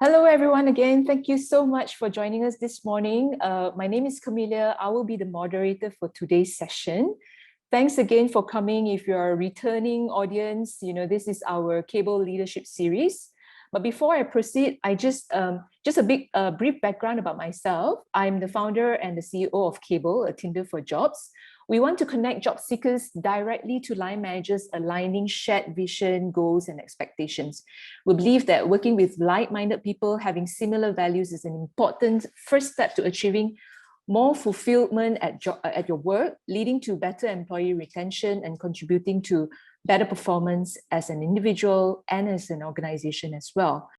Hello, everyone, again. Thank you so much for joining us this morning. My name is Amelia. I will be the moderator for today's session. Thanks again for coming. If you're a returning audience, this is our Kabel leadership series. But before I proceed, I just a brief background about myself. I'm the founder and the CEO of Kabel, a Tinder for jobs. We want to connect job seekers directly to line managers aligning shared vision, goals, and expectations. We believe that working with like-minded people having similar values is an important first step to achieving more fulfillment at your work, leading to better employee retention and contributing to better performance as an individual and as an organization as well.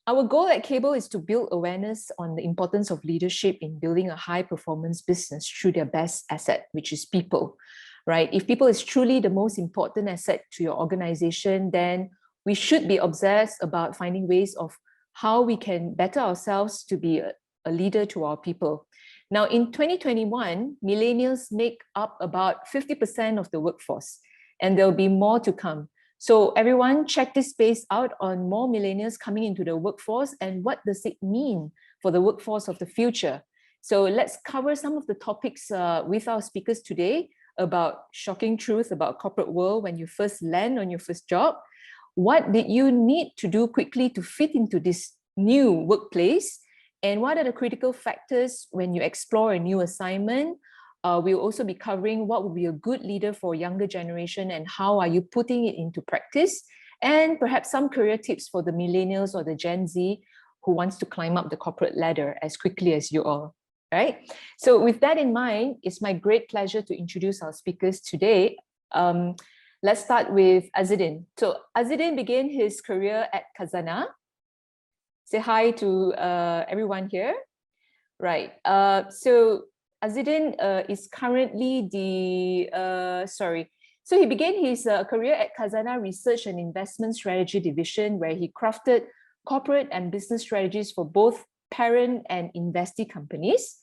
Our goal at Kabel is to build awareness on the importance of leadership in building a high-performance business through their best asset, which is people, right? If people is truly the most important asset to your organization, then we should be obsessed about finding ways of how we can better ourselves to be a leader to our people. Now, in 2021, millennials make up about 50% of the workforce, and there'll be more to come. So everyone, check this space out on more millennials coming into the workforce and what does it mean for the workforce of the future. So let's cover some of the topics with our speakers today about shocking truth about corporate world when you first land on your first job. What did you need to do quickly to fit into this new workplace? And what are the critical factors when you explore a new assignment? We'll also be covering what would be a good leader for younger generation and how are you putting it into practice, and perhaps some career tips for the millennials or the Gen Z who wants to climb up the corporate ladder as quickly as you all, right? So with that in mind, it's my great pleasure to introduce our speakers today. Let's start with Azzedine. So Azzedine began his career at Khazanah. Say hi to everyone here. Right. So Azzedine is currently So he began his career at Khazanah Research and Investment Strategy Division, where he crafted corporate and business strategies for both parent and investee companies.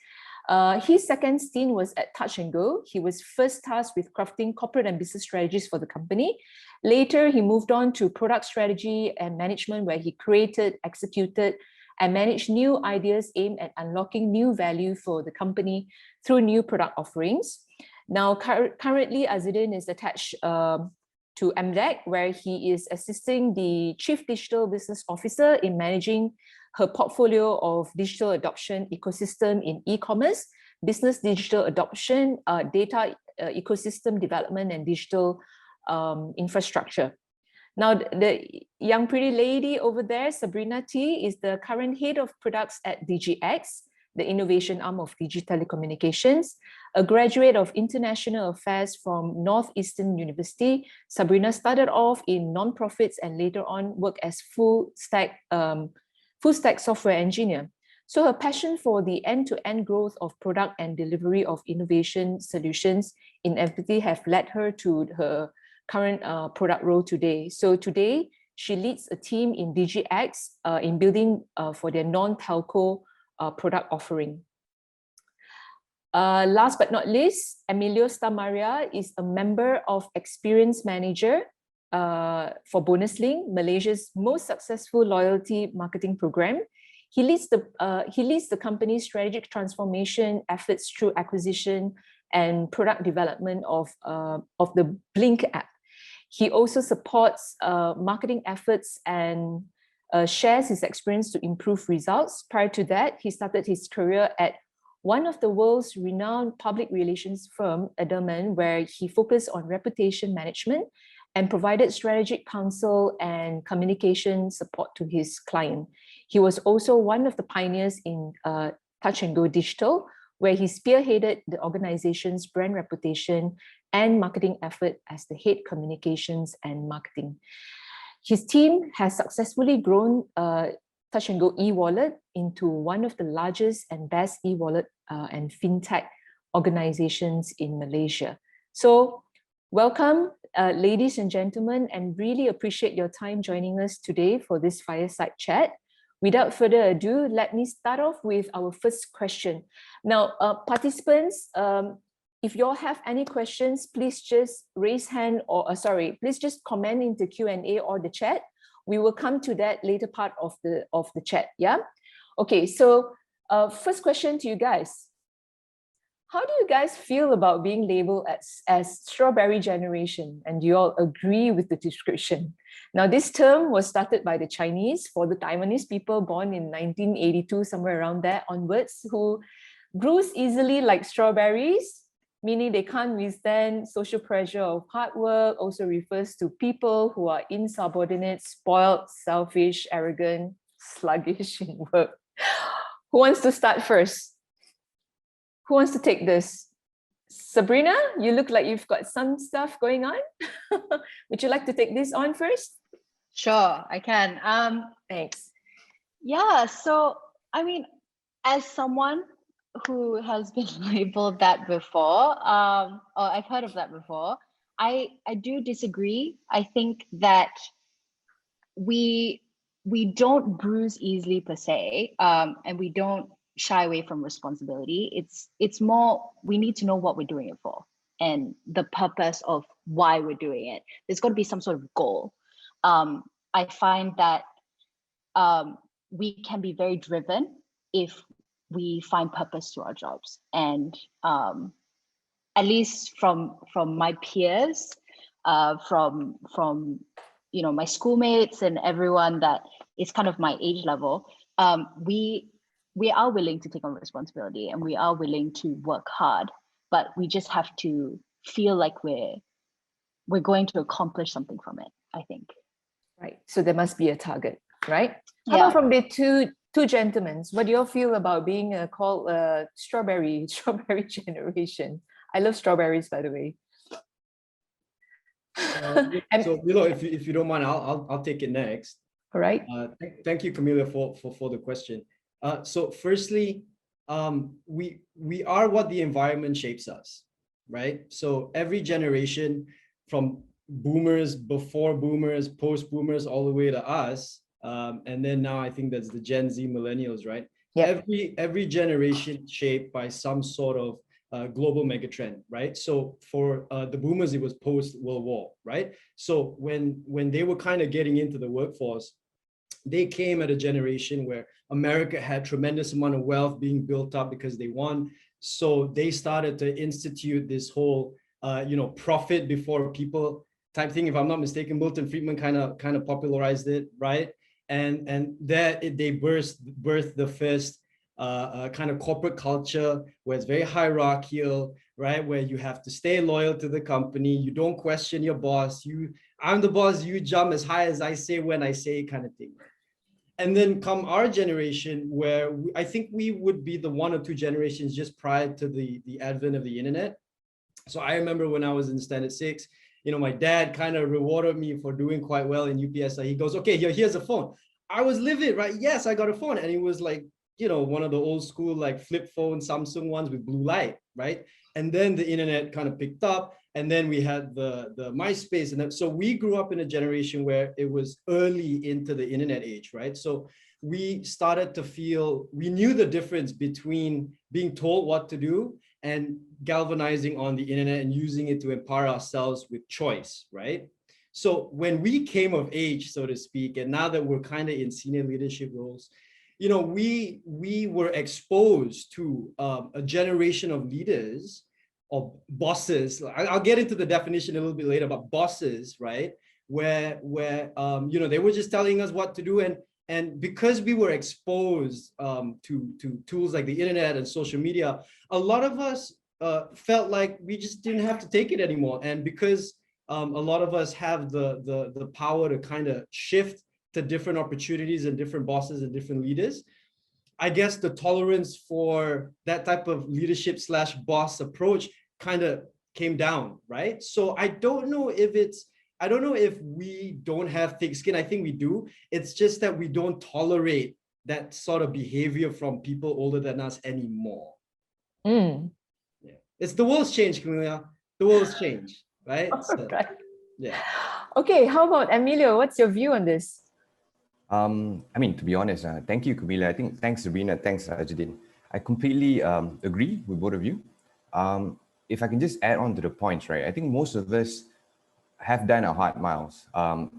His second stint was at Touch 'n Go. He was first tasked with crafting corporate and business strategies for the company. Later, he moved on to product strategy and management, where he created, executed, and managed new ideas aimed at unlocking new value for the company through new product offerings. Now, currently, Azzedine is attached to MDEC, where he is assisting the Chief Digital Business Officer in managing her portfolio of digital adoption ecosystem in e-commerce, business digital adoption, data ecosystem development, and digital infrastructure. Now, the young pretty lady over there, Sabrina T, is the current head of products at DGX, the innovation arm of Digi Telecommunications. A graduate of international affairs from Northeastern University, Sabrina started off in non-profits and later on worked as full stack software engineer. So her passion for the end-to-end growth of product and delivery of innovation solutions inevitably have led her to her current product role today. So today, she leads a team in DGX in building for their non-telco product offering. Last but not least, Emilio is a member of Experience Manager for BonusLink, Malaysia's most successful loyalty marketing program. He leads the company's strategic transformation efforts through acquisition and product development of the Blink app. He also supports marketing efforts and shares his experience to improve results. Prior to that, he started his career at one of the world's renowned public relations firm, Edelman, where he focused on reputation management and provided strategic counsel and communication support to his client. He was also one of the pioneers in Touch 'n Go Digital, where he spearheaded the organization's brand reputation and marketing effort as the head communications and marketing. His team has successfully grown Touch 'n Go e-wallet into one of the largest and best e-wallet and fintech organizations in Malaysia. So welcome, ladies and gentlemen, and really appreciate your time joining us today for this fireside chat. Without further ado, let me start off with our first question. Now, participants, if you all have any questions, please just raise hand or please just comment in the Q&A or the chat, We will come to that later part of the chat. Yeah. Okay. So first question to you guys. How do you guys feel about being labeled as strawberry generation? And do you all agree with the description? Now, this term was started by the Chinese for the Taiwanese people born in 1982, somewhere around there onwards, who grows easily like strawberries, meaning they can't withstand social pressure of hard work. Also refers to people who are insubordinate, spoiled, selfish, arrogant, sluggish in work. Who wants to start first? Who wants to take this? Sabrina, you look like you've got some stuff going on. Would you like to take this on first? Sure, I can. Thanks. Yeah, so I mean, as someone who has been labeled that before, or I've heard of that before, I do disagree. I think that we don't bruise easily per se, and we don't shy away from responsibility. It's more, we need to know what we're doing it for and the purpose of why we're doing it. There's got to be some sort of goal. I find that we can be very driven if we find purpose to our jobs. And at least from my peers, from my schoolmates and everyone that is kind of my age level, we are willing to take on responsibility and we are willing to work hard, but we just have to feel like we're going to accomplish something from it, I think. Right. So there must be a target, right? How Yeah. about from the two gentlemen? What do you all feel about being called strawberry generation? I love strawberries, by the way. So Milo, if you don't mind, I'll take it next. All right. Thank you, Camilla, for the question. So firstly, we are what the environment shapes us, right? So every generation, from boomers, before boomers, post boomers, all the way to us, and then now I think that's the Gen Z millennials, right? Yeah. Every generation shaped by some sort of global megatrend, right? So for the boomers, it was post World War, right? So when they were kind of getting into the workforce, they came at a generation where America had tremendous amount of wealth being built up because they won. So they started to institute this whole, profit before people type thing. If I'm not mistaken, Milton Friedman kind of popularized it, right? And that they birthed the first kind of corporate culture where it's very hierarchical, right? Where you have to stay loyal to the company. You don't question your boss. I'm the boss, you jump as high as I say when I say, kind of thing. And then come our generation, where I think we would be the one or two generations just prior to the advent of the internet. So I remember when I was in standard 6, my dad kind of rewarded me for doing quite well in UPS. He goes, okay, here's a phone. I was livid, right? Yes, I got a phone. And it was like, one of the old school, like flip phone, Samsung ones with blue light, right? And then the internet kind of picked up. And then we had the MySpace. And so we grew up in a generation where it was early into the internet age, right? So we started to feel, we knew the difference between being told what to do and galvanizing on the internet and using it to empower ourselves with choice, right? So when we came of age, so to speak, and now that we're kind of in senior leadership roles, we were exposed to a generation of leaders, or bosses. I'll get into the definition a little bit later, but bosses, right? Where they were just telling us what to do, and because we were exposed to tools like the internet and social media, a lot of us felt like we just didn't have to take it anymore. And because a lot of us have the power to kind of shift to different opportunities and different bosses and different leaders, I guess the tolerance for that type of leadership / boss approach kind of came down, right? So I don't know if we don't have thick skin. I think we do. It's just that we don't tolerate that sort of behavior from people older than us anymore. Yeah. It's the world's changed, Camilla. The world's changed, right? So, right. Yeah. Okay, how about Emilio? What's your view on this? To be honest, thank you, Kabel. I think thanks, Sabrina. Thanks, Azzedine. I completely agree with both of you. If I can just add on to the points, right? I think most of us, have done a hard miles.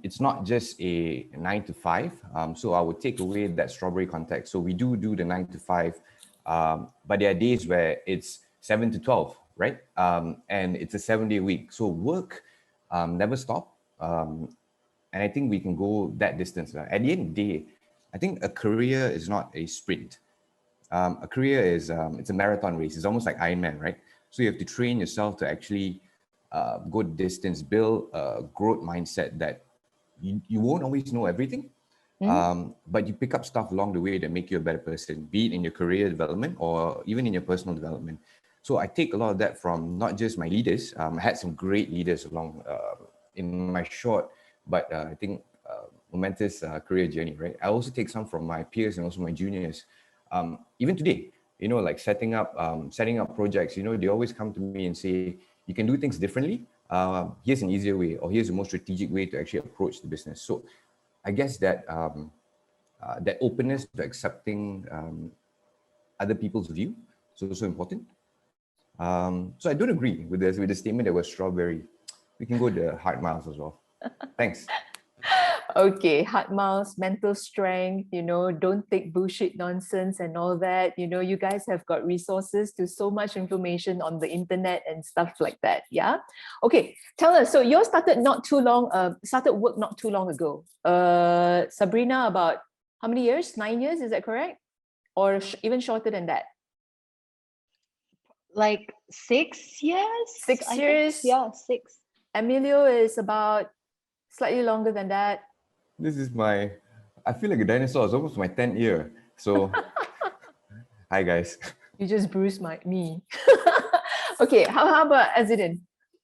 It's not just a 9 to 5. So I would take away that strawberry context. So we do the 9 to 5, but there are days where it's 7 to 12, right? And it's a 7-day week. So work never stop. And I think we can go that distance. At the end of the day, I think a career is not a sprint. A career is, it's a marathon race. It's almost like Ironman, right? So you have to train yourself to actually go the distance, build a growth mindset that you won't always know everything, but you pick up stuff along the way that make you a better person, be it in your career development or even in your personal development. So I take a lot of that from not just my leaders. I had some great leaders along in my short, but I think momentous career journey, right? I also take some from my peers and also my juniors. Even today, you know, like setting up projects, you know, they always come to me and say, you can do things differently. Here's an easier way, or here's a more strategic way to actually approach the business. So I guess that that openness to accepting other people's view is also important. So I don't agree with the statement that was strawberry. We can go the hard miles as well. Thanks. Okay, hard miles, mental strength, you know, don't take bullshit nonsense and all that. You know, you guys have got resources to so much information on the internet and stuff like that. Yeah. Okay, tell us. So you started started work not too long ago. Sabrina, about how many years? 9 years, is that correct? Or even shorter than that? Like 6 years? 6 years? Yeah, 6. Emilio is about slightly longer than that. This is I feel like a dinosaur. It's almost my 10th year. So, hi guys. You just bruised me. Okay, how about Azzedine?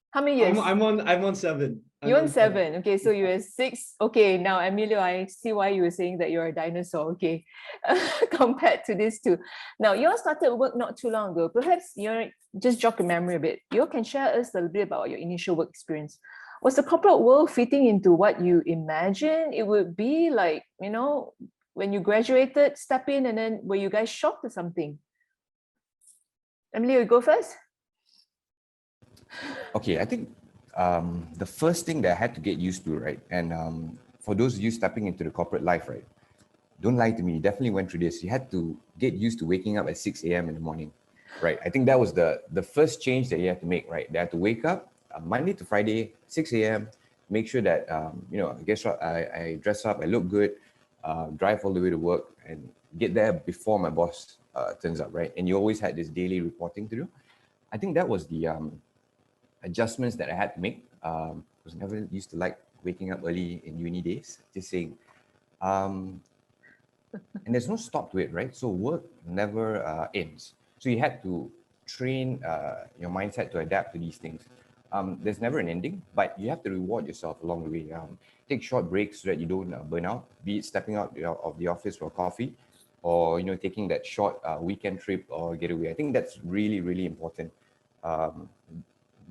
How many years? I'm on 7. You're on 7. Okay, so you were 6. Okay, now Emilio, I see why you were saying that you're a dinosaur. Okay, compared to these two. Now, you all started work not too long ago. Perhaps you just jog your memory a bit. You all can share us a little bit about your initial work experience. Was the corporate world fitting into what you imagined it would be like, you know, when you graduated, step in, and then were you guys shocked or something? Emilio, you go first. Okay, I think the first thing that I had to get used to, right? And for those of you stepping into the corporate life, right? Don't lie to me, you definitely went through this. You had to get used to waking up at 6 a.m. in the morning, right? I think that was the first change that you had to make, right? They had to wake up Monday to Friday, 6 a.m., make sure that, you know, I dress up, I look good, drive all the way to work and get there before my boss turns up, right? And you always had this daily reporting to do. I think that was the adjustments that I had to make. Because I never used to like waking up early in uni days, just saying. And there's no stop to it, right? So work never ends. So you had to train your mindset to adapt to these things. There's never an ending, but you have to reward yourself along the way. Take short breaks so that you don't burn out, be it stepping out of the office for coffee, or, you know, taking that short weekend trip or getaway. I think that's really, really important.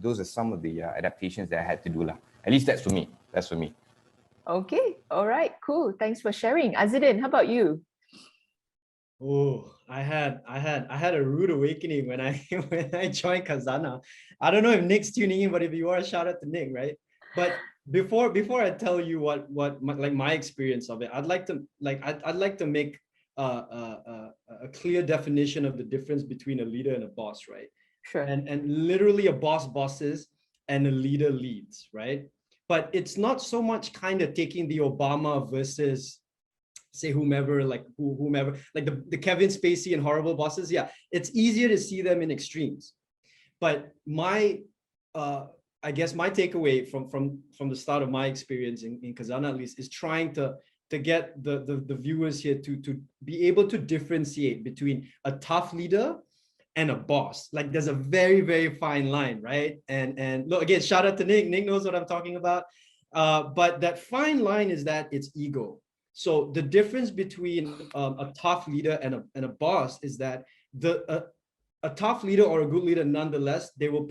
Those are some of the adaptations that I had to do. At least that's for me. That's for me. Okay. All right. Cool. Thanks for sharing. Azzedine, how about you? Oh, I had a rude awakening when I joined Khazanah. I don't know if Nick's tuning in, but if you are, shout out to Nick, right? But before I tell you what my experience of it, I'd like to make a clear definition of the difference between a leader and a boss, right? Sure. And literally a boss bosses and a leader leads, right? But it's not so much kind of taking the Obama versus say whomever, like the Kevin Spacey and horrible bosses. Yeah, it's easier to see them in extremes. But my I guess my takeaway from the start of my experience in Khazanah, at least, is trying to get the viewers here to be able to differentiate between a tough leader and a boss. Like there's a very, very fine line, right? And look, again, shout out to Nick. Nick knows what I'm talking about. But that fine line is that it's ego. So the difference between a tough leader and a boss is that a tough leader or a good leader, nonetheless, they will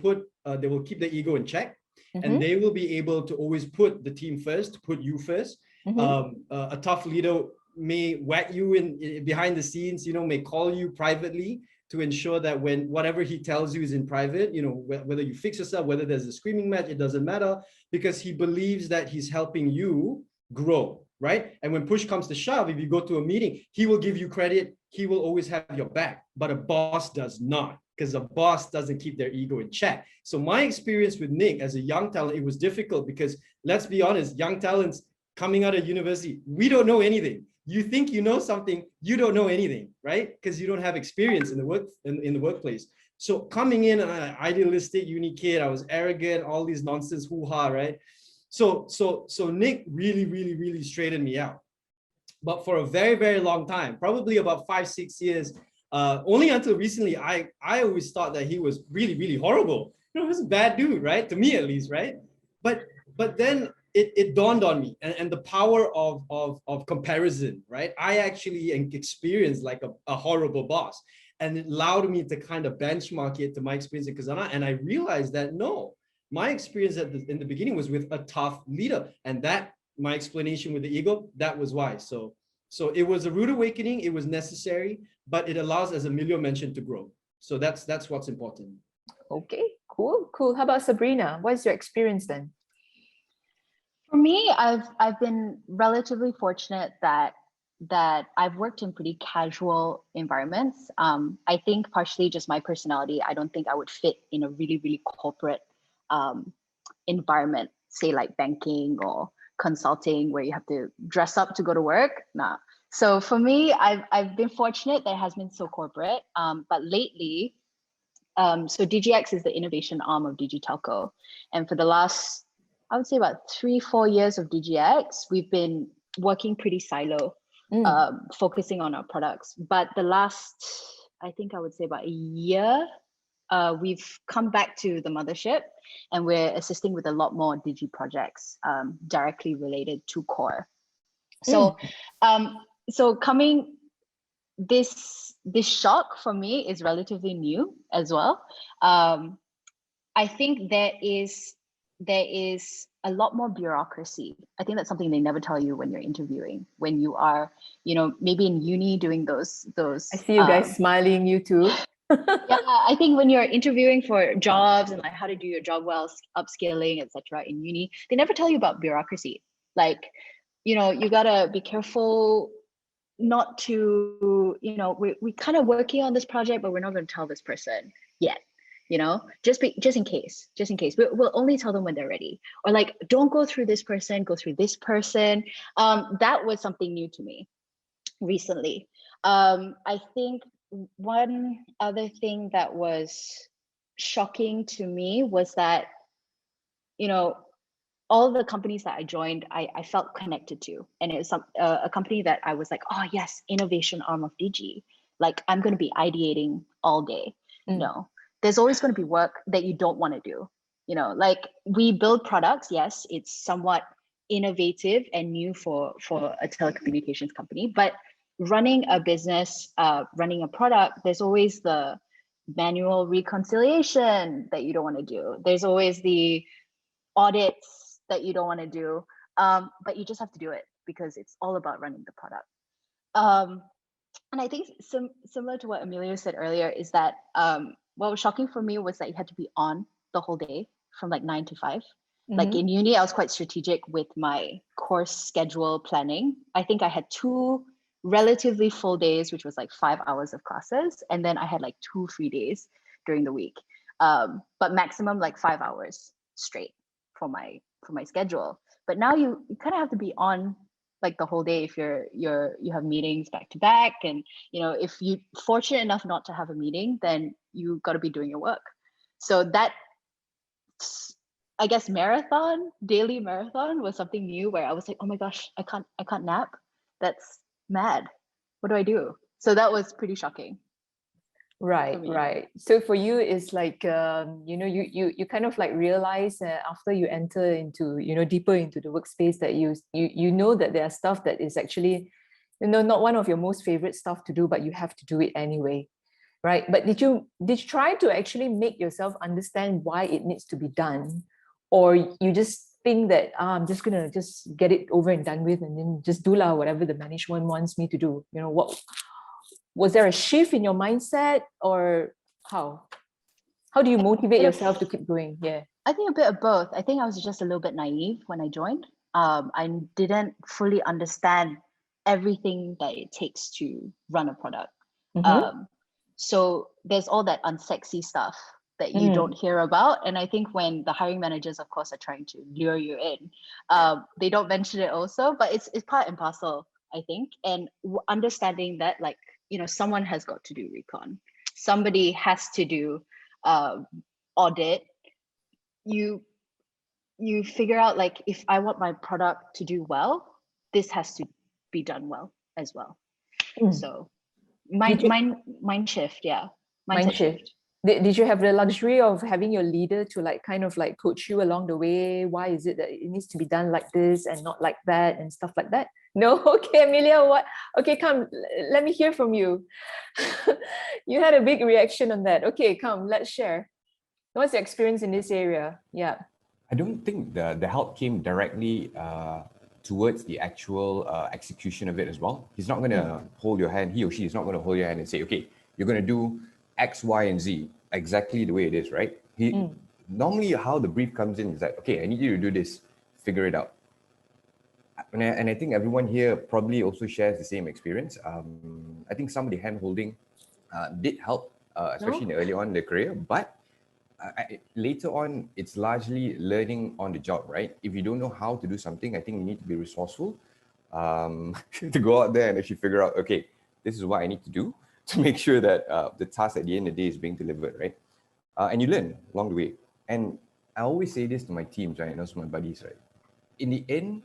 keep the ego in check, and they will be able to always put the team first, put you first. A tough leader may whack you in behind the scenes, you know, may call you privately, to ensure that when whatever he tells you is in private, you know, whether you fix yourself, whether there's a screaming match, it doesn't matter, because he believes that he's helping you grow, right? And when push comes to shove, if you go to a meeting, he will give you credit. He will always have your back, but a boss does not, because a boss doesn't keep their ego in check. So my experience with Nick as a young talent, it was difficult because, let's be honest, young talents coming out of university, we don't know anything. You think you know something, you don't know anything, right? Because you don't have experience in the workplace. So coming in an idealistic uni kid, I was arrogant, all these nonsense hoo-ha, right? So Nick really straightened me out. But for a very long time, probably about 5-6 years, only until recently, I always thought that he was really horrible. You know, he was a bad dude, right? To me at least, right? But then it dawned on me, and the power of comparison, right? I actually experienced like a horrible boss, and it allowed me to kind of benchmark it to my experience in Kazana, and I realized that no, my experience in the beginning was with a tough leader, and that my explanation with the ego, that was why. So it was a rude awakening. It was necessary, but it allows, as Emilio mentioned, to grow. So that's what's important. Okay, cool. How about Sabrina? What's your experience then? For me, I've been relatively fortunate that I've worked in pretty casual environments. I think partially just my personality. I don't think I would fit in a really corporate environment, say like banking or consulting, where you have to dress up to go to work. Nah. So for me, I've been fortunate that it has been so corporate. But lately, so DGX is the innovation arm of DG Telco, and for the last, I would say about 3-4 years of DGX, we've been working pretty silo, focusing on our products. But the last, I think I would say about a year, we've come back to the mothership, and we're assisting with a lot more Digi projects directly related to core. So, so coming, this shock for me is relatively new as well. I think there is a lot more bureaucracy. I think that's something they never tell you when you're interviewing, when you are, you know, maybe in uni doing those. I see you guys smiling, you too. Yeah, I think when you're interviewing for jobs and like how to do your job well, upskilling, etc. in uni, they never tell you about bureaucracy. Like, you know, you gotta be careful not to, you know, we kind of working on this project, but we're not going to tell this person yet. You know, just in case. We'll only tell them when they're ready. Or like, don't go through this person, go through this person. That was something new to me recently. I think one other thing that was shocking to me was that, you know, all the companies that I joined, I felt connected to. And it was a company that I was like, oh yes, innovation arm of DG. Like, I'm going to be ideating all day. No. There's always going to be work that you don't want to do. You know, like we build products. Yes, it's somewhat innovative and new for a telecommunications company, but running a business, running a product, there's always the manual reconciliation that you don't want to do. There's always the audits that you don't want to do, but you just have to do it because it's all about running the product. And I think similar to what Emilio said earlier is that what was shocking for me was that you had to be on the whole day from like 9 to 5. Like in uni, I was quite strategic with my course schedule planning. I think I had 2 relatively full days, which was like 5 hours of classes. And then I had like 2 free days during the week, but maximum like 5 hours straight for my schedule. But now you kind of have to be on like the whole day if you have meetings back to back, and you know, if you're fortunate enough not to have a meeting, then you got to be doing your work. So that, I guess, daily marathon was something new where I was like, oh my gosh, I can't nap. That's mad. What do I do? So that was pretty shocking. Right. So for you, it's like, you know, you kind of like realize after you enter into, you know, deeper into the workspace that you know that there are stuff that is actually, you know, not one of your most favorite stuff to do, but you have to do it anyway, right? But did you try to actually make yourself understand why it needs to be done, or you just think that I'm just gonna just get it over and done with, and then just do whatever the management wants me to do? You know, Was there a shift in your mindset, or how? How do you motivate yourself to keep going? Yeah. I think a bit of both. I think I was just a little bit naive when I joined. I didn't fully understand everything that it takes to run a product. So there's all that unsexy stuff that you don't hear about. And I think when the hiring managers, of course, are trying to lure you in, they don't mention it also, but it's part and parcel, I think. And understanding that, like, someone has got to do recon. Somebody has to do audit. You figure out, like, if I want my product to do well, this has to be done well as well. So mind shift, yeah. Mindset shift. Did you have the luxury of having your leader to like kind of like coach you along the way? Why is it that it needs to be done like this and not like that and stuff like that? No? Okay, Amelia, what? Okay, come, let me hear from you. You had a big reaction on that. Okay, come, let's share. What's your experience in this area? Yeah. I don't think the help came directly towards the actual execution of it as well. He's not going to hold your hand, he or she is not going to hold your hand and say, okay, you're going to do X, Y, and Z exactly the way it is, right? Normally how the brief comes in is like, okay, I need you to do this, figure it out. And I think everyone here probably also shares the same experience. I think some of the hand-holding did help, especially early on in the career, but later on, it's largely learning on the job, right? If you don't know how to do something, I think you need to be resourceful to go out there and actually figure out, okay, this is what I need to do to make sure that the task at the end of the day is being delivered, right? And you learn along the way. And I always say this to my teams, right? And also my buddies, right? In the end,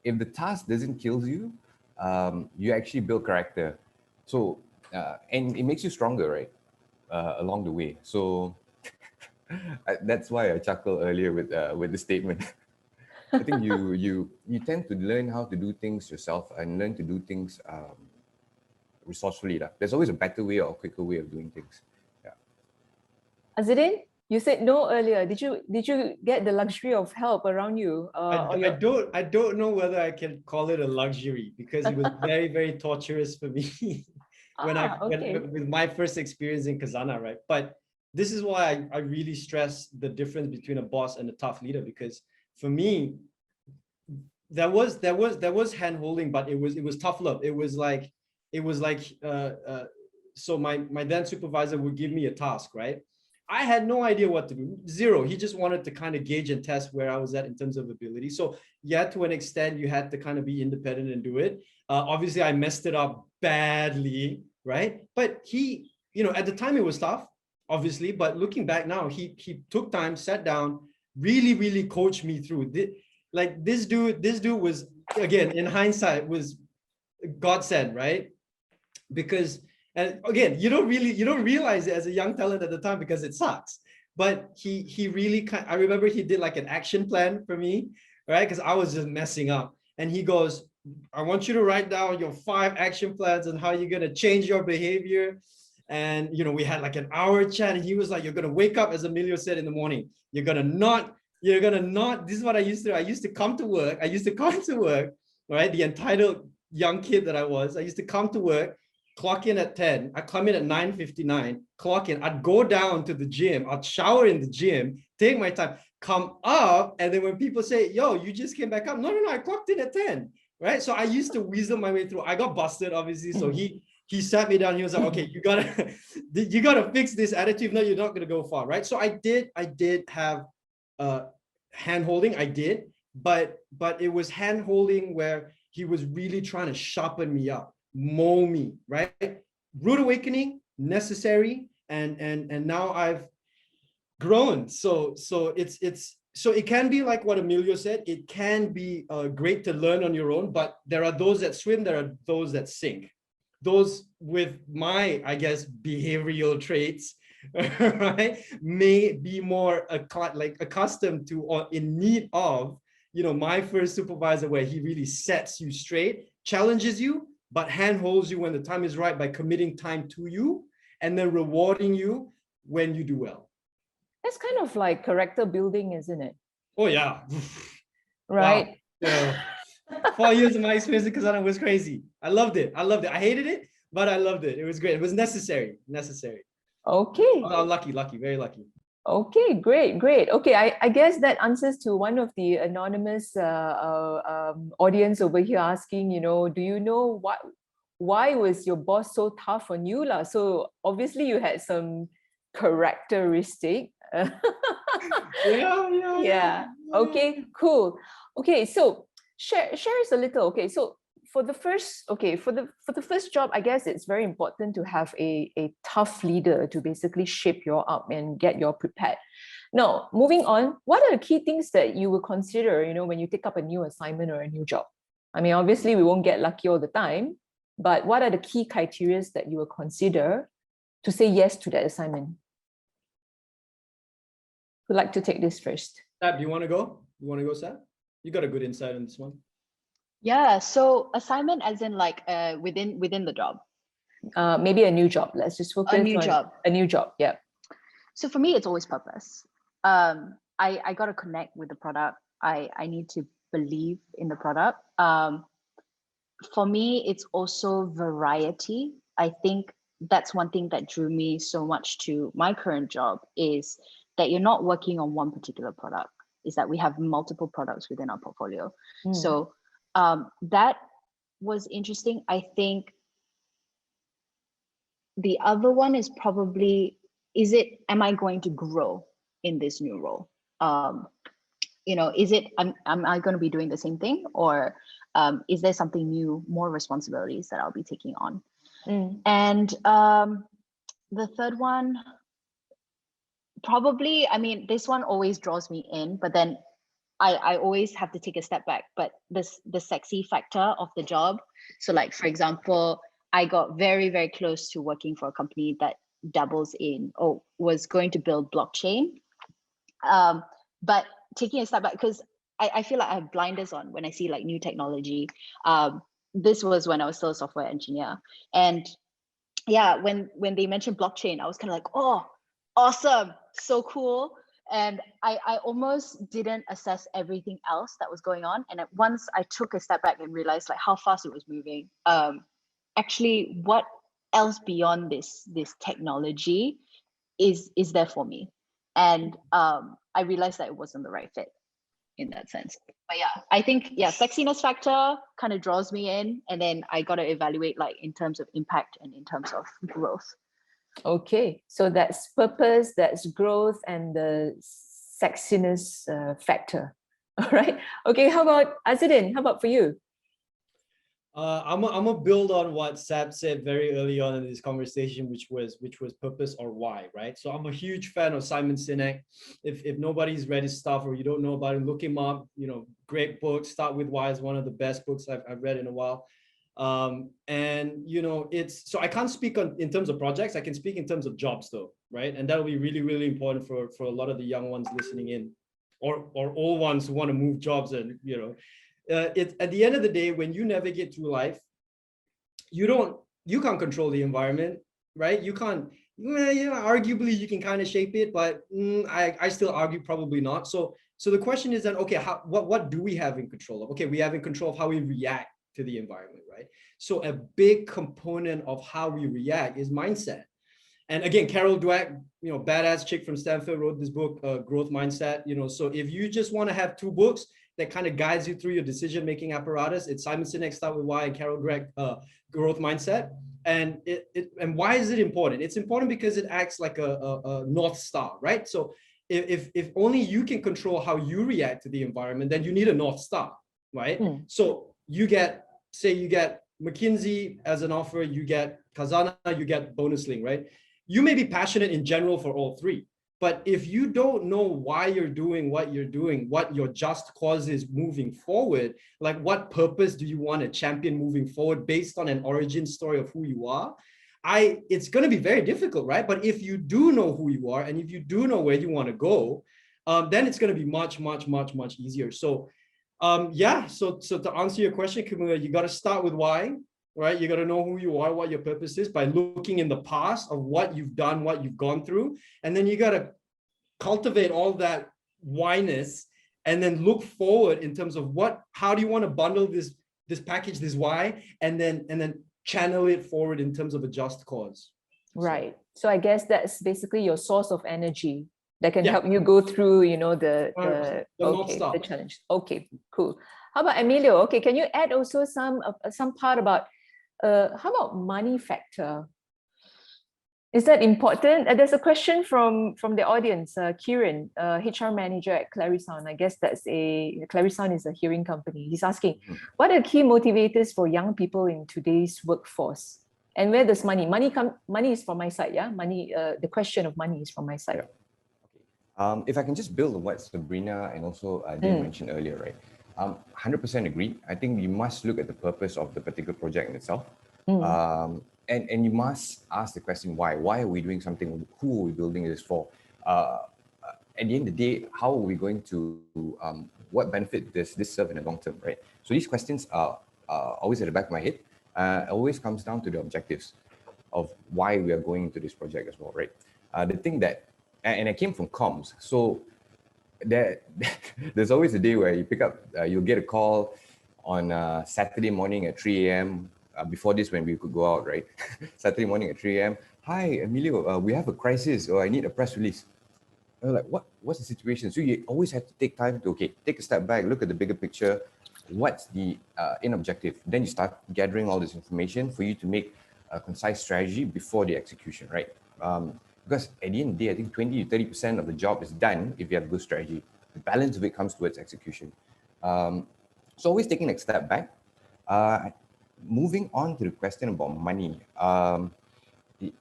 if the task doesn't kill you, you actually build character. So, and it makes you stronger, right? Along the way. So that's why I chuckled earlier with the statement. I think you tend to learn how to do things yourself and learn to do things resourcefully. There's always a better way or a quicker way of doing things. Yeah. Azzedine, you said no earlier. Did you get the luxury of help around you? I don't know whether I can call it a luxury, because it was very, very torturous for me with my first experience in Khazanah, right? But this is why I really stress the difference between a boss and a tough leader, because for me, there was hand holding, but it was tough love. It was like so my then supervisor would give me a task, right? I had no idea what to do, zero. He just wanted to kind of gauge and test where I was at in terms of ability. So yeah, to an extent, you had to kind of be independent and do it. Obviously, I messed it up badly, right? But he, at the time it was tough, obviously, but looking back now, he took time, sat down, really, really coached me through. This dude was, again, in hindsight, was godsend, right? Because, and again, you don't realize it as a young talent at the time because it sucks. But he really I remember he did like an action plan for me, right? Because I was just messing up. And he goes, I want you to write down your 5 action plans and how you're gonna change your behavior. And we had like an hour chat, and he was like, you're gonna wake up, as Emilio said, in the morning. You're gonna not, this is what I used to come to work. Right? The entitled young kid that I was. I used to come to work, clock in at 10. I come in at 9:59, clock in. I'd go down to the gym. I'd shower in the gym, take my time, come up. And then when people say, yo, you just came back up. No, I clocked in at 10, right? So I used to weasel my way through. I got busted, obviously. So he sat me down. He was like, okay, you gotta fix this attitude. No, you're not gonna go far, right? So I did have hand holding. I did, but it was hand holding where he was really trying to sharpen me up, mold me, right? Rude awakening, necessary, and now I've grown. So it can be like what Emilio said. It can be great to learn on your own, but there are those that swim, there are those that sink. Those with my, I guess, behavioral traits, right, may be more accustomed to or in need of, my first supervisor, where he really sets you straight, challenges you, but handholds you when the time is right by committing time to you and then rewarding you when you do well. That's kind of like character building, isn't it? Oh yeah. Right. Wow. 4 years of my experience in Khazanah was crazy. I loved it. I hated it, but I loved it. It was great. It was necessary. Okay. I'm lucky, very lucky. Okay, great. Okay, I guess that answers to one of the anonymous audience over here asking, do you know why was your boss so tough on you? So obviously you had some characteristic. Yeah. Okay, cool. Okay, so share us a little. Okay, so for the first job, I guess it's very important to have a tough leader to basically shape you up and get you prepared. Now, moving on, what are the key things that you will consider, when you take up a new assignment or a new job? I mean, obviously we won't get lucky all the time, but what are the key criteria that you will consider to say yes to that assignment? Who'd like to take this first? Sab, do you want to go? Sab? You got a good insight on this one. Yeah, so assignment as in like within the job. Maybe a new job. Let's just focus on a new job. Yeah. So for me, it's always purpose. I got to connect with the product. I need to believe in the product. For me, it's also variety. I think that's one thing that drew me so much to my current job, is that you're not working on one particular product. Is that we have multiple products within our portfolio. So that was interesting. I think the other one is probably, am I going to grow in this new role? Am I going to be doing the same thing, or is there something new, more responsibilities that I'll be taking on? And the third one, probably, I mean, this one always draws me in, but then I always have to take a step back. But the sexy factor of the job. So like, for example, I got very, very close to working for a company that dabbles in, was going to build blockchain. But taking a step back, because I feel like I have blinders on when I see like new technology. This was when I was still a software engineer. And yeah, when they mentioned blockchain, I was kind of like, oh, awesome, so cool. And I almost didn't assess everything else that was going on. And once I took a step back and realized like how fast it was moving, actually what else beyond this technology is there for me? And I realized that it wasn't the right fit in that sense. But yeah, I think, sexiness factor kind of draws me in, and then I got to evaluate like in terms of impact and in terms of growth. Okay, so that's purpose, that's growth, and the sexiness factor. All right. Okay, how about Azzedine? How about for you? I'm gonna build on what Sab said very early on in this conversation, which was purpose or why, right? So I'm a huge fan of Simon Sinek. If nobody's read his stuff or you don't know about him, look him up. Great book. Start with Why is one of the best books I've read in a while. And it's, so I can't speak in terms of projects. I can speak in terms of jobs though, right? And that'll be really, really important for a lot of the young ones listening in, or old ones who want to move jobs. And it's at the end of the day, when you navigate through life, you can't control the environment, right? You can't, arguably you can kind of shape it, but I still argue probably not. So the question is then, okay, what do we have in control of? Okay, we have in control of how we react to the environment, right? So a big component of how we react is mindset. And again, Carol Dweck, badass chick from Stanford, wrote this book, Growth Mindset. So if you just want to have two books that kind of guides you through your decision-making apparatus, it's Simon Sinek, Start with Why, and Carol Dweck, Growth Mindset. And and why is it important? It's important because it acts like a North Star, right? So if only you can control how you react to the environment, then you need a North Star, right? So you get McKinsey as an offer, you get Khazanah, you get BonusLink, right? You may be passionate in general for all three, but if you don't know why you're doing what you're doing, what your just cause is moving forward, like what purpose do you want to champion moving forward based on an origin story of who you are, it's going to be very difficult, right? But if you do know who you are and if you do know where you want to go, then it's going to be much, much, much, much easier. So so to answer your question, Camilla, you got to start with why, right? You got to know who you are, what your purpose is, by looking in the past of what you've done, what you've gone through. And then you got to cultivate all that whyness and then look forward in terms of how do you want to bundle this package, this why, and then channel it forward in terms of a just cause. Right. So I guess that's basically your source of energy that can Yeah. help you go through, you know, the North Star. the challenge. Okay, cool. How about Emilio? Okay, can you add also some part about how about money factor? Is that important? There's a question from the audience, Kieran, HR manager at Clarisound. I guess Clarisound is a hearing company. He's asking, what are key motivators for young people in today's workforce? And where does money come? Money is from my side, yeah? Money, the question of money is from my side. Yeah. If I can just build on what Sabrina and also Dean mentioned earlier, right? 100% agree. I think you must look at the purpose of the particular project in itself. And you must ask the question, why? Why are we doing something? Who are we building this for? At the end of the day, how are we going to, what benefit does this serve in the long term, right? So these questions are always at the back of my head. It always comes down to the objectives of why we are going into this project as well, right? The thing that, and I came from comms, so there's always a day where you pick up, you'll get a call on Saturday morning at 3 a.m. Before this, when we could go out, right? Saturday morning at 3 a.m. Hi, Emilio, we have a crisis, or I need a press release. And I'm like, what's the situation? So you always have to take time to, take a step back, look at the bigger picture. What's the end objective? Then you start gathering all this information for you to make a concise strategy before the execution, right? Because at the end of the day, I think 20 to 30% of the job is done if you have a good strategy. The balance of it comes towards execution. So always taking a step back. Moving on to the question about money.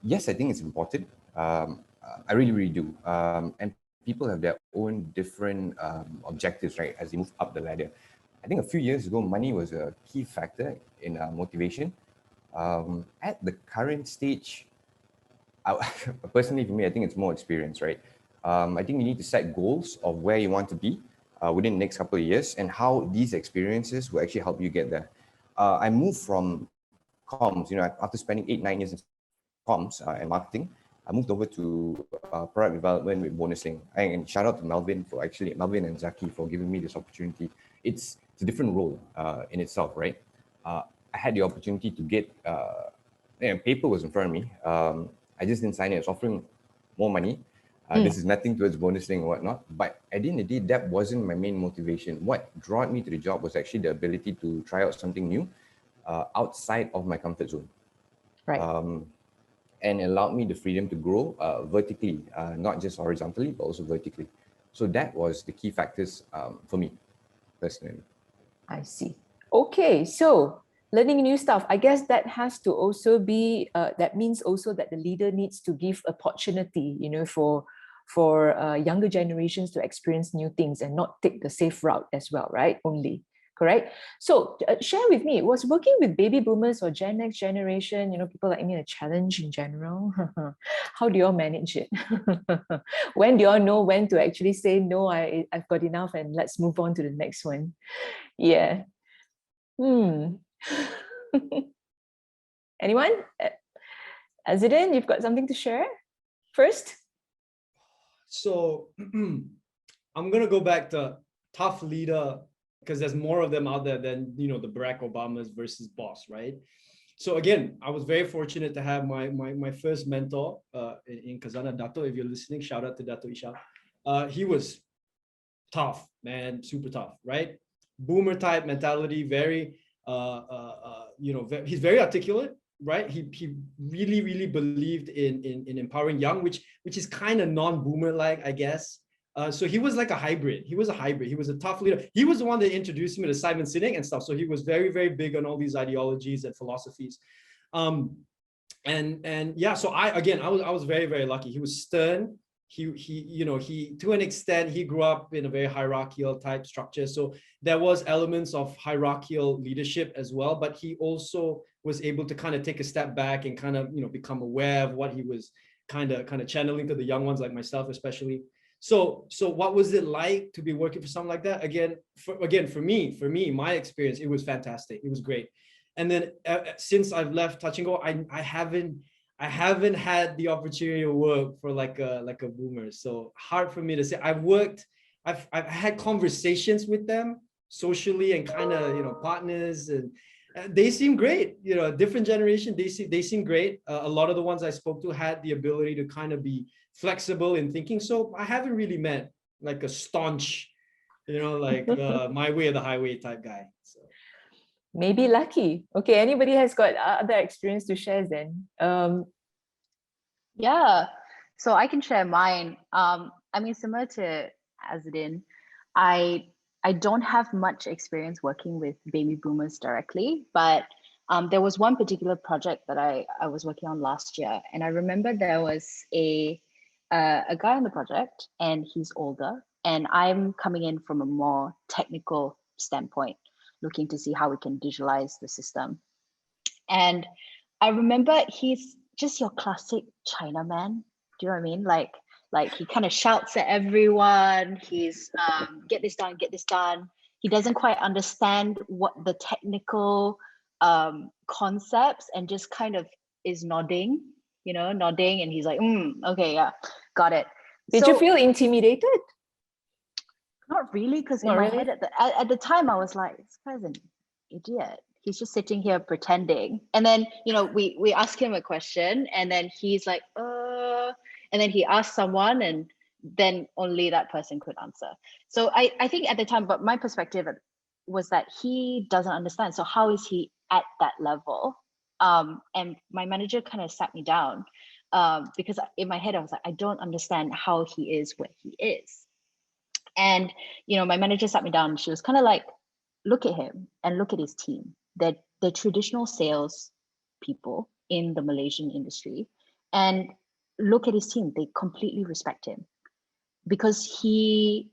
Yes, I think it's important. I really, really do. And people have their own different objectives, right, as they move up the ladder. I think a few years ago, money was a key factor in motivation. At the current stage, personally for me, I think it's more experience, right? I think you need to set goals of where you want to be within the next couple of years and how these experiences will actually help you get there. I moved from comms, after spending 8-9 years in comms and marketing, I moved over to product development with bonusing. And shout out to Melvin and Zaki for giving me this opportunity. It's a different role in itself, right? I had the opportunity to get, paper was in front of me. I just didn't sign it. It's offering more money. This is nothing towards bonusing or whatnot. But at the end of the day, that wasn't my main motivation. What drew me to the job was actually the ability to try out something new outside of my comfort zone. Right. And it allowed me the freedom to grow vertically, not just horizontally, but also vertically. So that was the key factors for me, personally. I see. Okay, so learning new stuff. I guess that has to also be, that means also that the leader needs to give opportunity, for younger generations to experience new things and not take the safe route as well, right? Only, correct? So share with me, was working with baby boomers or Gen X generation, people like me, a challenge in general? How do you all manage it? When do you all know when to actually say, no, I've got enough and let's move on to the next one? Yeah. Anyone? Azzedine, you've got something to share first? So I'm going to go back to tough leader, because there's more of them out there than, the Barack Obamas versus boss, right? So again, I was very fortunate to have my first mentor in Kazana, Dato. If you're listening, shout out to Dato Isha. He was tough, man, super tough, right? Boomer type mentality, very, he's very articulate, right? He really, really believed in empowering young, which is kind of non-boomer like, I guess. So he was like a hybrid. He was a tough leader. He was the one that introduced me to Simon Sinek and stuff. So he was very, very big on all these ideologies and philosophies. And yeah, so I was very, very lucky. He was stern. He to an extent, he grew up in a very hierarchical type structure. So there was elements of hierarchical leadership as well, but he also was able to kind of take a step back and kind of, become aware of what he was kind of channeling to the young ones like myself, especially. So what was it like to be working for something like that? For me, my experience, it was fantastic. It was great. And then since I've left Touch and Go, I haven't had the opportunity to work for like a boomer. So hard for me to say. I've had conversations with them socially and kind of, partners, and They seem great, different generation. They seem great. A lot of the ones I spoke to had the ability to kind of be flexible in thinking. So I haven't really met like a staunch, like my way or the highway type guy. So Maybe lucky. Okay, anybody has got other experience to share then? Yeah, so I can share mine. I mean, similar to Azzedine, I don't have much experience working with baby boomers directly, but there was one particular project that I was working on last year, and I remember there was a guy on the project, and he's older, and I'm coming in from a more technical standpoint, looking to see how we can visualize the system. And I remember he's just your classic Chinaman. Do you know what I mean? Like he kind of shouts at everyone. He's get this done, get this done. He doesn't quite understand what the technical concepts, and just kind of is nodding, nodding, and he's like, okay, yeah, got it. Did you feel intimidated? Not really, because in Not my really? head at the time I was like, this guy's an idiot. He's just sitting here pretending. And then, we ask him a question, and then he's like, and then he asked someone, and then only that person could answer. So I think at the time, but my perspective was that he doesn't understand. So how is he at that level? And my manager kind of sat me down because in my head I was like, I don't understand how he is where he is. And my manager sat me down, and she was kind of like, look at him and look at his team. They're traditional sales people in the Malaysian industry, and look at his team. They completely respect him because he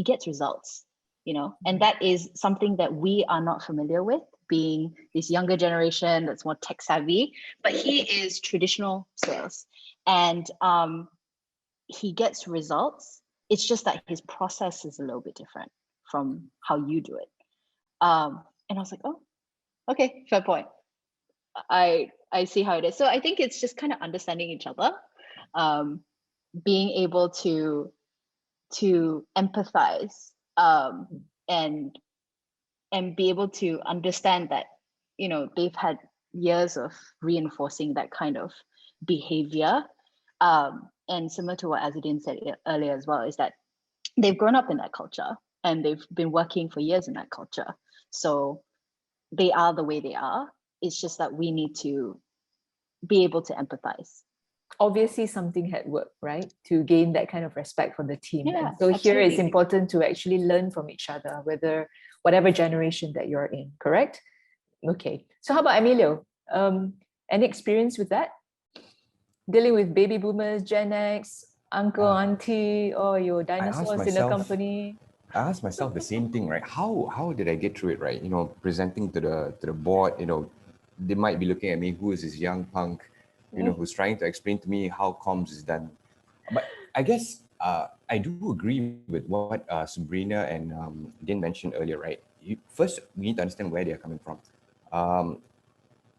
gets results, and that is something that we are not familiar with, being this younger generation that's more tech savvy. But he is traditional sales, and he gets results. It's just that his process is a little bit different from how you do it. And I was like, oh, okay, fair point. I see how it is. So I think it's just kind of understanding each other, being able to empathize, and be able to understand that, they've had years of reinforcing that kind of behavior. And similar to what Azzedine said earlier as well, is that they've grown up in that culture and they've been working for years in that culture. So they are the way they are. It's just that we need to be able to empathize. Obviously something had worked, right? To gain that kind of respect for the team. Yeah, And so here it's absolutely. important to actually learn from each other, whatever generation that you're in, correct? Okay. So how about Emilio? Any experience with that? Dealing with baby boomers, Gen X, uncle, auntie, or your dinosaurs in the company? I asked myself the same thing, right? How did I get through it, right? Presenting to the board, they might be looking at me, who is this young punk, who's trying to explain to me how comms is done. But I guess I do agree with what Sabrina and Din mentioned earlier, right? First, we need to understand where they're coming from.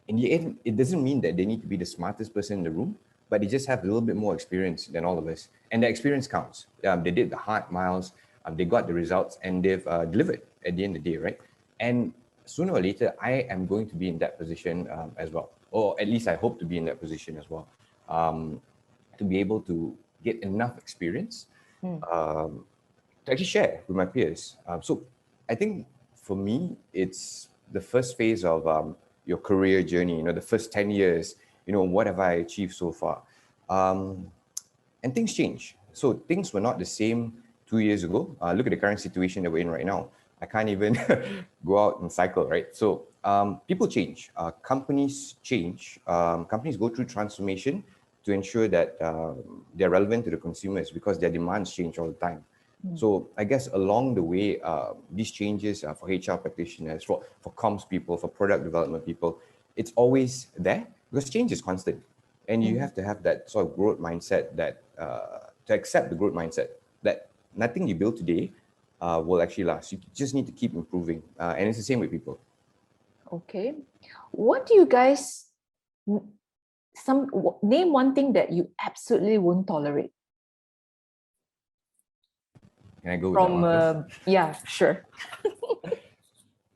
In the end, it doesn't mean that they need to be the smartest person in the room, but they just have a little bit more experience than all of us. And the experience counts. They did the hard miles, they got the results, and they've delivered at the end of the day, right? And sooner or later, I am going to be in that position as well. Or at least I hope to be in that position as well. To be able to get enough experience to actually share with my peers. So I think for me, it's the first phase of your career journey, the first 10 years, what have I achieved so far? And things change. So things were not the same 2 years ago. Look at the current situation that we're in right now. I can't even go out and cycle, right? So people change, companies change, companies go through transformation to ensure that they're relevant to the consumers because their demands change all the time. So I guess along the way, these changes for HR practitioners, for comms people, for product development people, it's always there because change is constant. And you have to have that sort of growth mindset that to accept the growth mindset that nothing you build today will actually last. You just need to keep improving. And it's the same with people. Okay. What do you guys, name one thing that you absolutely won't tolerate? Can I go with that one first? Yeah, sure.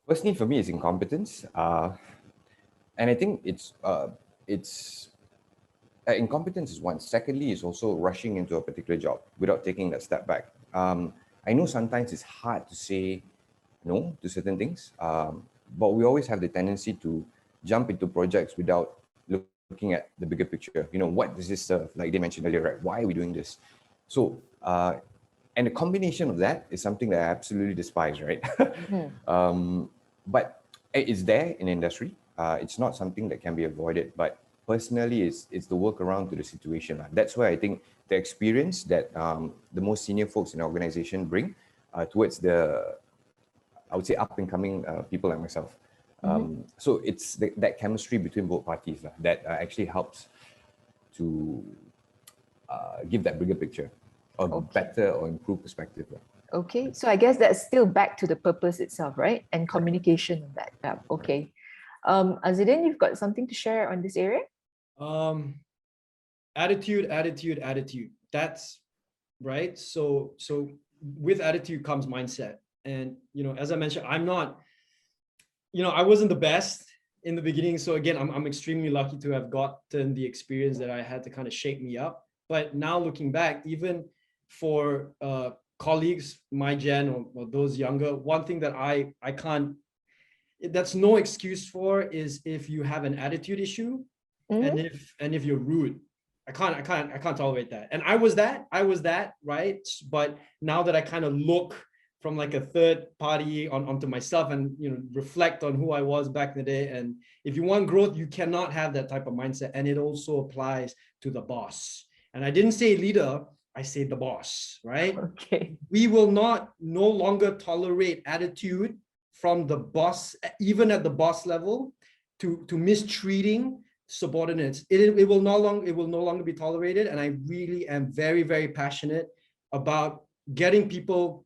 Personally, for me, it's incompetence. And I think incompetence is one. Secondly, is also rushing into a particular job without taking that step back. I know sometimes it's hard to say no to certain things, but we always have the tendency to jump into projects without looking at the bigger picture. What does this serve? Like they mentioned earlier, right? Why are we doing this? So, and a combination of that is something that I absolutely despise, right? But it's there in the industry. It's not something that can be avoided, but personally, it's the workaround to the situation. That's why I think the experience that the most senior folks in the organization bring towards I would say, up and coming people like myself. So it's that chemistry between both parties that actually helps to give that bigger picture or better or improved perspective. Okay, so I guess that's still back to the purpose itself, right? And communication of that. Yeah. Okay. Azzedine, you've got something to share on this area? Attitude. That's right. So with attitude comes mindset. And, as I mentioned, I'm not, I wasn't the best in the beginning. So again, I'm extremely lucky to have gotten the experience that I had to kind of shape me up. But now looking back, even for colleagues, my gen or those younger, one thing that I can't, that's no excuse for is if you have an attitude issue and if you're rude. I can't tolerate that. And I was that, right? But now that I kind of look from like a third party onto myself and reflect on who I was back in the day. And if you want growth, you cannot have that type of mindset. And it also applies to the boss. And I didn't say leader, I say the boss, right? Okay. We will no longer tolerate attitude from the boss, even at the boss level, to mistreating subordinates. It will no longer be tolerated. And I really am very, very passionate about getting people.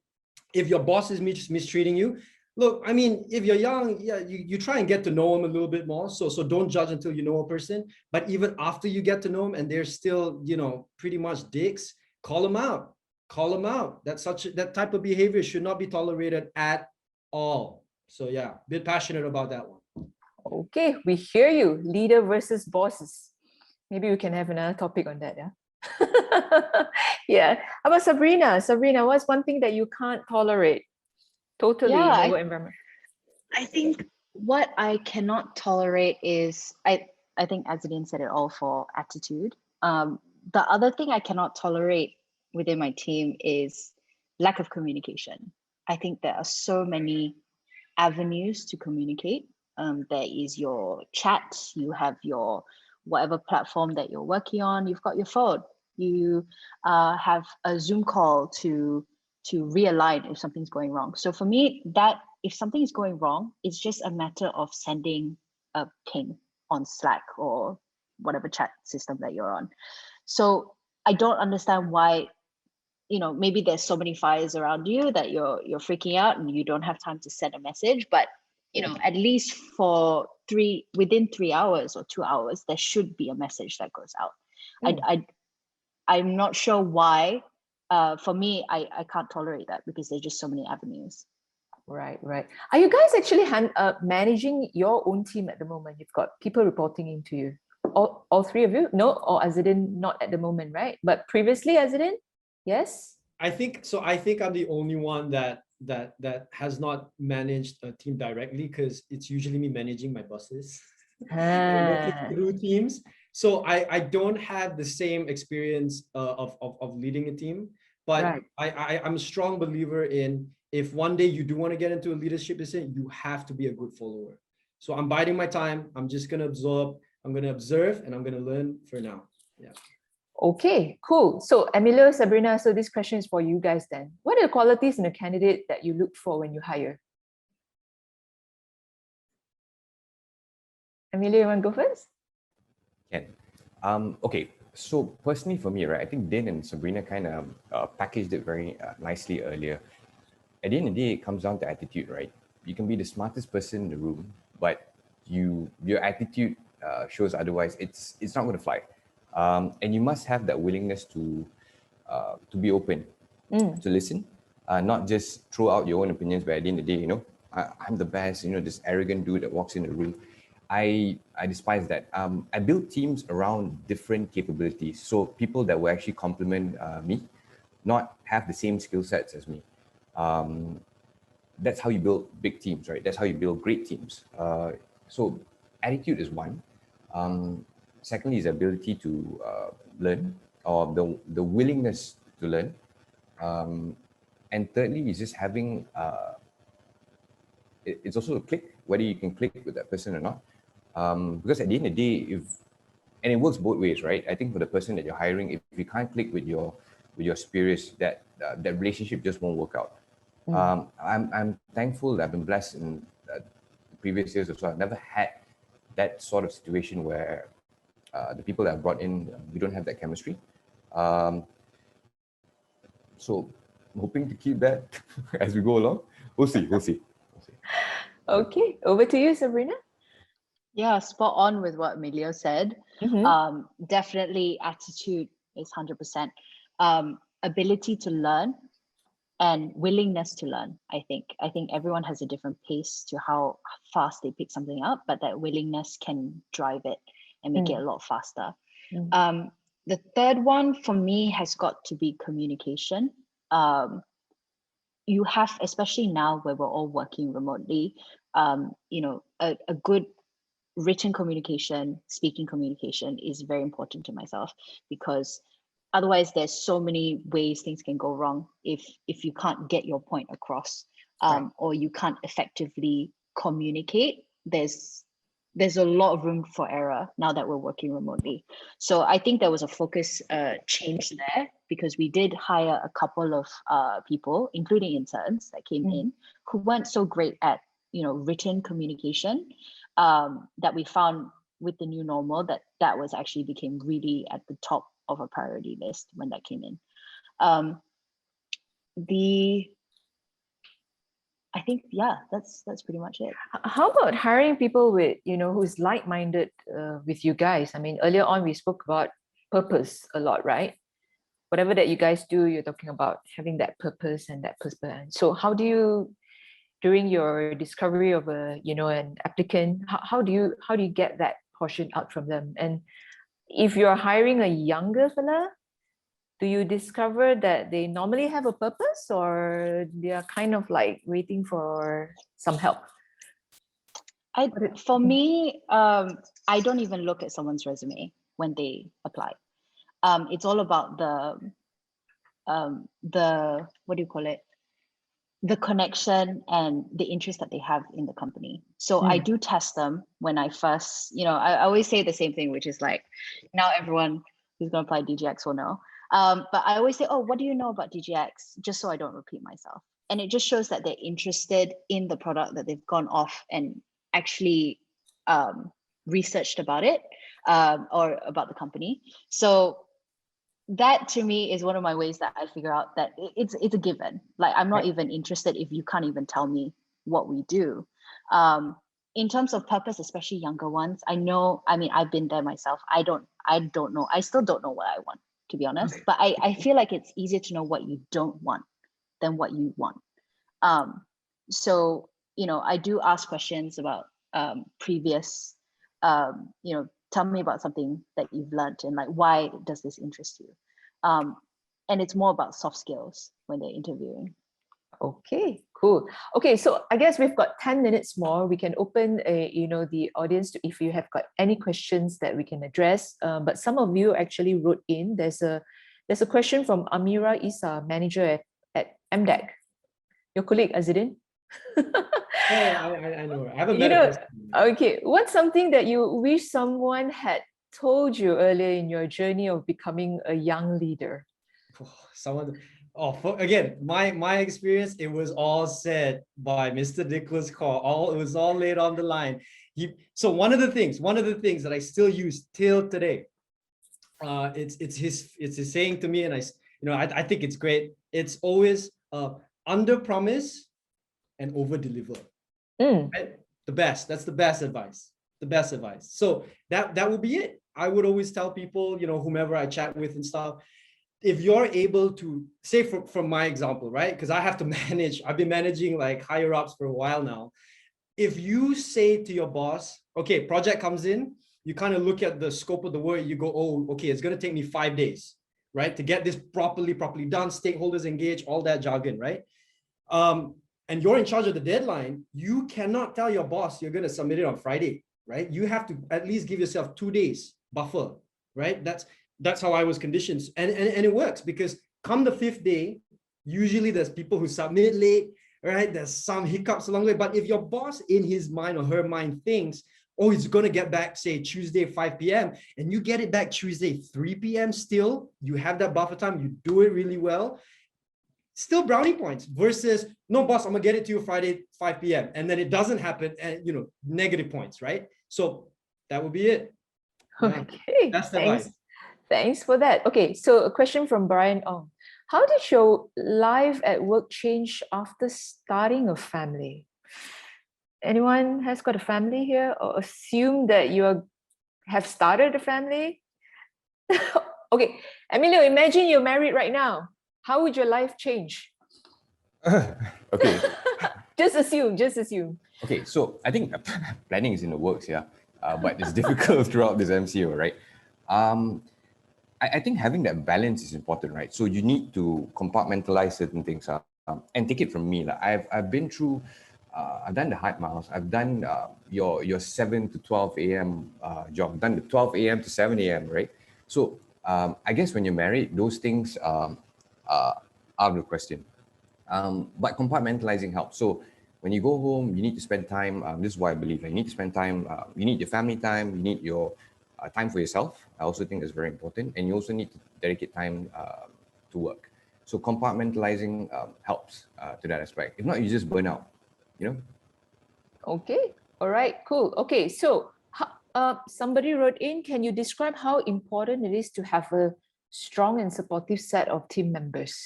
If your boss is mistreating you, look, I mean, if you're young, yeah, you try and get to know them a little bit more. So don't judge until you know a person. But even after you get to know them and they're still, pretty much dicks, call them out. That type of behavior should not be tolerated at all. So yeah, a bit passionate about that one. Okay, we hear you. Leader versus bosses. Maybe we can have another topic on that, yeah? Yeah. How about Sabrina? Sabrina, what's one thing that you can't tolerate totally in the work environment? I think what I cannot tolerate is, I think Azzedine said it all for attitude. The other thing I cannot tolerate within my team is lack of communication. I think there are so many avenues to communicate. There is your chat, you have your whatever platform that you're working on, you've got your phone, you have a Zoom call to realign if something's going wrong. So for me, that if something is going wrong, it's just a matter of sending a ping on Slack or whatever chat system that you're on. So I don't understand why, maybe there's so many fires around you that you're freaking out and you don't have time to send a message, but at least within 3 hours or 2 hours, there should be a message that goes out. I'm not sure why. For me, I can't tolerate that because there's just so many avenues. Right. Are you guys actually managing your own team at the moment? You've got people reporting into you. All three of you? No, or Azzedine not at the moment, right? But previously, Azzedine? Yes? I think I'm the only one that has not managed a team directly, because it's usually me managing my bosses. Working through teams. So I don't have the same experience of leading a team, but I'm a strong believer in, if one day you do want to get into a leadership position, you have to be a good follower. So I'm biding my time. I'm just going to absorb. I'm going to observe and I'm going to learn for now. Yeah. Okay, cool. So Emilio, Sabrina, so this question is for you guys then. What are the qualities in a candidate that you look for when you hire? Emilio, you want to go first? Okay, so personally for me, right, I think Din and Sabrina kind of packaged it very nicely earlier. At the end of the day, it comes down to attitude, right? You can be the smartest person in the room, but your attitude shows otherwise. It's not going to fly. And you must have that willingness to be open, to listen, not just throw out your own opinions, but at the end of the day, I'm the best, this arrogant dude that walks in the room. I despise that. I build teams around different capabilities. So people that will actually complement me, not have the same skill sets as me. That's how you build big teams, right? That's how you build great teams. So attitude is one. Secondly is ability to learn, or the willingness to learn. And thirdly is just having, it's also a click, whether you can click with that person or not. Because at the end of the day, and it works both ways, right? I think for the person that you're hiring, if you can't click with your spirits, that relationship just won't work out. I'm thankful that I've been blessed in previous years as well. I've never had that sort of situation where the people that I've brought in, we don't have that chemistry. So I'm hoping to keep that as we go along. We'll see. Okay, over to you, Sabrina. Yeah, spot on with what Emilio said. Definitely attitude is 100%. Ability to learn and willingness to learn. I think everyone has a different pace to how fast they pick something up, but that willingness can drive it and make it a lot faster. The third one for me has got to be communication. You have, especially now where we're all working remotely, a good written communication, speaking communication is very important to myself, because otherwise there's so many ways things can go wrong if you can't get your point across, or you can't effectively communicate. There's a lot of room for error now that we're working remotely. So I think there was a focus change there, because we did hire a couple of people, including interns that came in, who weren't so great at written communication, that we found with the new normal that was actually became really at the top of a priority list when that came in. I think, yeah, that's pretty much it. How about hiring people with, who's like-minded with you guys? I mean, earlier on we spoke about purpose a lot, right? Whatever that you guys do, you're talking about having that purpose and that person. So how do you, during your discovery of an applicant, how do you get that portion out from them? And if you're hiring a younger fella, do you discover that they normally have a purpose, or they are kind of like waiting for some help? For me, I don't even look at someone's resume when they apply. It's all about the what do you call it? The connection and the interest that they have in the company. So I do test them when I first, I always say the same thing, which is like, now everyone who's going to apply DGX will know. But I always say, oh, what do you know about DGX? Just so I don't repeat myself. And it just shows that they're interested in the product, that they've gone off and actually researched about it, or about the company. So that to me is one of my ways that I figure out that it's a given. Like, I'm not even interested if you can't even tell me what we do. In terms of purpose, especially younger ones, I've been there myself. I don't know. I still don't know what I want, to be honest. But I feel like it's easier to know what you don't want than what you want. So, I do ask questions about previous, tell me about something that you've learned, and like, why does this interest you? And it's more about soft skills when they're interviewing. Okay, cool. Okay, so I guess we've got 10 minutes more. We can open the audience to, if you have got any questions that we can address. But some of you actually wrote in. There's a question from Amira Isa, manager at MDEC. Your colleague, Azzedine. I know. I haven't met her. Okay, what's something that you wish someone had told you earlier in your journey of becoming a young leader? Again, my experience, it was all said by Mr. Nicholas Carr. It was all laid on the line. So one of the things that I still use till today, it's his saying to me, and I think it's great. It's always under promise and over deliver. Right? That's the best advice. So that would be it. I would always tell people, whomever I chat with and stuff, if you're able to say from my example, right? Because I have to manage, I've been managing like higher ups for a while now. If you say to your boss, okay, project comes in, you kind of look at the scope of the work, you go, oh, okay, it's going to take me 5 days, right? To get this properly done, stakeholders engaged, all that jargon, right? And you're in charge of the deadline, you cannot tell your boss you're going to submit it on Friday, right? You have to at least give yourself 2 days buffer, right? That's how I was conditioned. And it works, because come the 5th day, usually there's people who submit late, right? There's some hiccups along the way. But if your boss in his mind or her mind thinks, oh, he's going to get back, say, Tuesday, 5 p.m., and you get it back Tuesday, 3 p.m. still, you have that buffer time, you do it really well, still brownie points versus, no, boss, I'm going to get it to you Friday, 5 p.m. And then it doesn't happen, and, you know, negative points, right? So that would be it. Yeah. Okay, That's the advice. Thanks for that. Okay, so a question from Brian Ong. How did your life at work change after starting a family? Anyone has got a family here, or assume that you have started a family? Okay, Emilio, imagine you're married right now. How would your life change? Okay. Just assume. Okay, so I think planning is in the works, yeah, but it's difficult throughout this MCO, right? I think having that balance is important, right? So you need to compartmentalize certain things, and take it from me. Like I've been through, I've done the hard miles. I've done your 7 to 12 a.m. Job. I've done the 12 a.m. to 7 a.m. Right? So I guess when you're married, those things are out of the question. But compartmentalizing helps. So when you go home, you need to spend time. This is why I believe you need to spend time. You need your family time. You need your time for yourself. I also think that's very important. And you also need to dedicate time to work. So compartmentalizing helps to that aspect. If not, you just burn out, you know? Okay, all right, cool. Okay, so somebody wrote in, can you describe how important it is to have a strong and supportive set of team members?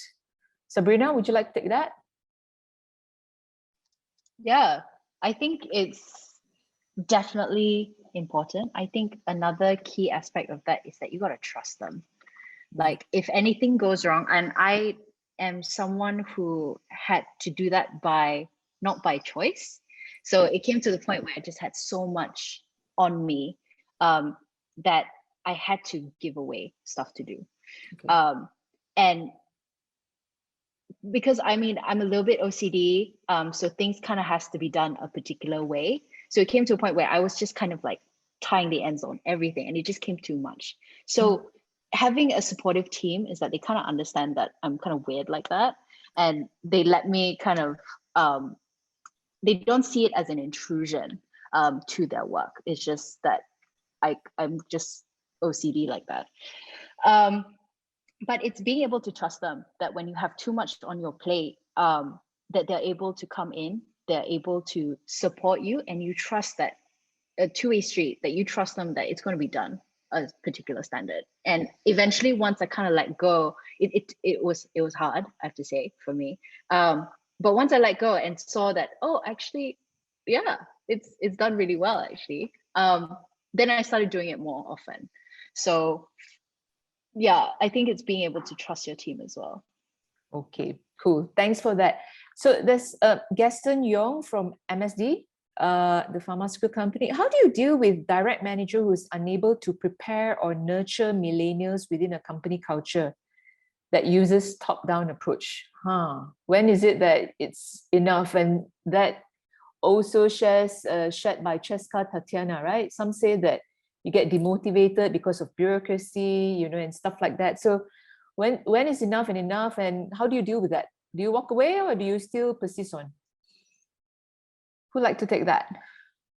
Sabrina, would you like to take that? Yeah, I think it's definitely important. I think another key aspect of that is that you got to trust them. Like if anything goes wrong, and I am someone who had to do that not by choice. So it came to the point where I just had so much on me that I had to give away stuff to do. Okay. And because I mean, I'm a little bit OCD, so things kind of has to be done a particular way. So it came to a point where I was just kind of like tying the ends on everything, and it just came too much. So having a supportive team is that they kind of understand that I'm kind of weird like that, and they let me kind of, they don't see it as an intrusion to their work. It's just that I'm just OCD like that. But it's being able to trust them that when you have too much on your plate, that they're able to come in, they're able to support you, and you trust that a two-way street, that you trust them that it's going to be done a particular standard. And eventually, once I kind of let go, it was hard, I have to say, for me. But once I let go and saw that, oh, actually, yeah, it's done really well, actually. Then I started doing it more often. So yeah, I think it's being able to trust your team as well. Okay, cool. Thanks for that. So there's Gaston Yong from MSD, the pharmaceutical company. How do you deal with direct manager who is unable to prepare or nurture millennials within a company culture that uses top-down approach? When is it that it's enough? And that also shared by Cheska Tatiana, right? Some say that you get demotivated because of bureaucracy, you know, and stuff like that. So when is enough and enough, and how do you deal with that? Do you walk away, or do you still persist on? Who'd like to take that?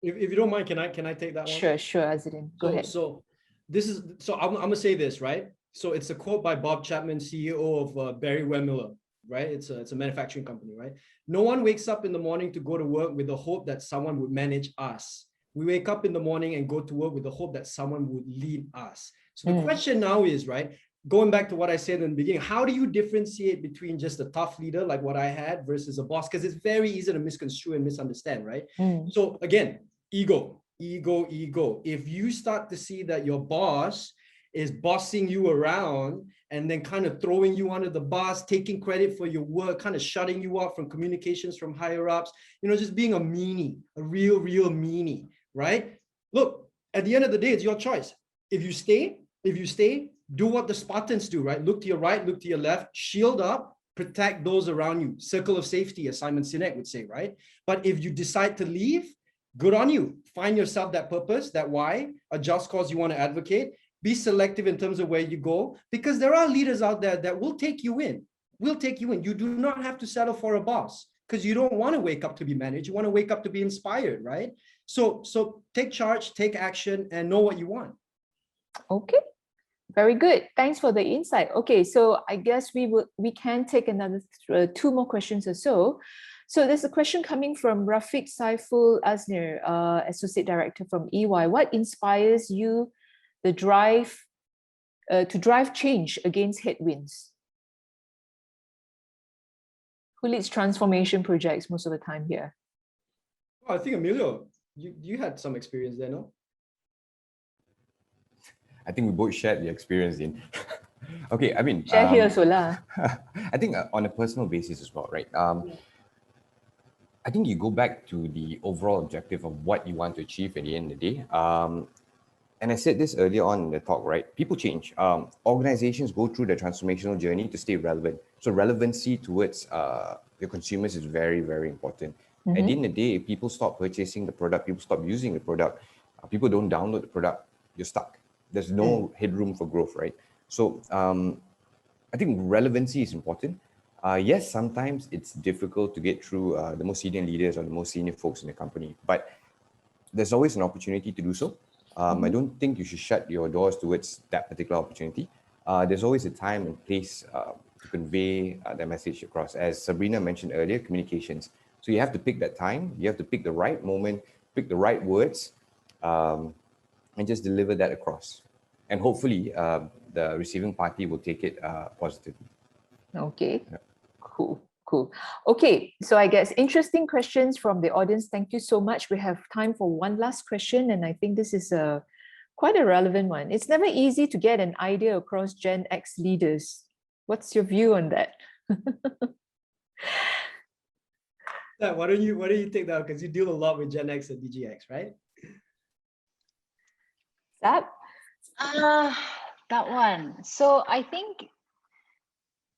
If you don't mind, can I take that one? Sure, Azzedine. Go ahead. So I'm gonna say this, right? So it's a quote by Bob Chapman, CEO of Barry Wehmiller, right? It's a manufacturing company, right? No one wakes up in the morning to go to work with the hope that someone would manage us. We wake up in the morning and go to work with the hope that someone would lead us. So the question now is, right, going back to what I said in the beginning, how do you differentiate between just a tough leader like what I had versus a boss? Because it's very easy to misconstrue and misunderstand, right? So again, ego. If you start to see that your boss is bossing you around and then kind of throwing you under the bus, taking credit for your work, kind of shutting you up from communications from higher ups, just being a meanie, a real meanie, right? Look, at the end of the day, it's your choice. If you stay, do what the Spartans do, right? Look to your right, look to your left, shield up, protect those around you. Circle of safety, as Simon Sinek would say, right? But if you decide to leave, good on you. Find yourself that purpose, that why, a just cause you want to advocate. Be selective in terms of where you go, because there are leaders out there that will take you in. You do not have to settle for a boss because you don't want to wake up to be managed. You want to wake up to be inspired, right? So take charge, take action, and know what you want. Okay, very good. Thanks for the insight. Okay, so I guess we can take another two more questions or so. So there's a question coming from Rafiq Saiful Aznir, Associate Director from EY. What inspires you the drive to drive change against headwinds? Who leads transformation projects most of the time here? Oh, I think Emilio, you had some experience there, no? I think we both shared the experience in. Okay, I mean, share here so lah. I think on a personal basis as well, right? I think you go back to the overall objective of what you want to achieve at the end of the day. And I said this earlier on in the talk, right? People change. Organizations go through the transformational journey to stay relevant. So relevancy towards your consumers is very, very important. Mm-hmm. At the end of the day, if people stop purchasing the product, people stop using the product, people don't download the product, you're stuck. There's no headroom for growth, right? So I think relevancy is important. Yes, sometimes it's difficult to get through the most senior leaders or the most senior folks in the company, but there's always an opportunity to do so. I don't think you should shut your doors towards that particular opportunity. There's always a time and place to convey that message across. As Sabrina mentioned earlier, communications. So you have to pick that time, you have to pick the right moment, pick the right words, and just deliver that across. And hopefully the receiving party will take it positively. Okay, yeah. Cool. Okay, so I guess interesting questions from the audience. Thank you so much. We have time for one last question, and I think this is quite a relevant one. It's never easy to get an idea across Gen X leaders. What's your view on that? Why don't you take that, because you deal a lot with Gen X and DGX, right? That one. So I think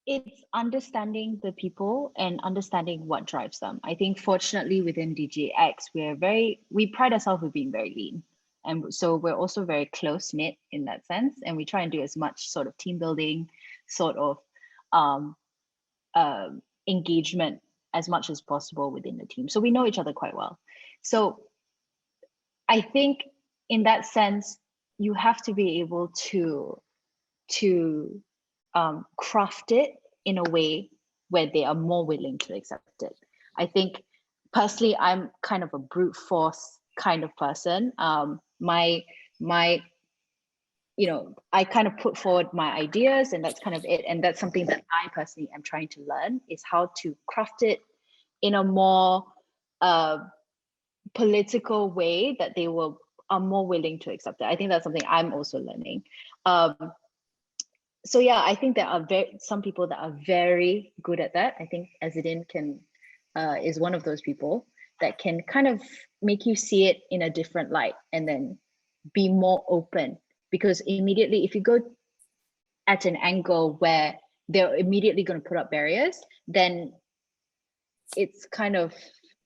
it's understanding the people and understanding what drives them. I think fortunately within DGX, we pride ourselves with being very lean. And so we're also very close knit in that sense. And we try and do as much sort of team building, sort of engagement as much as possible within the team. So we know each other quite well. So I think in that sense, you have to be able to craft it in a way where they are more willing to accept it. I think personally, I'm kind of a brute force kind of person. I kind of put forward my ideas and that's kind of it. And that's something that I personally am trying to learn, is how to craft it in a more political way that they are more willing to accept it. I think that's something I'm also learning. So yeah, I think there are some people that are very good at that. I think Azzedine is one of those people that can kind of make you see it in a different light and then be more open. Because immediately, if you go at an angle where they're immediately going to put up barriers, then it's kind of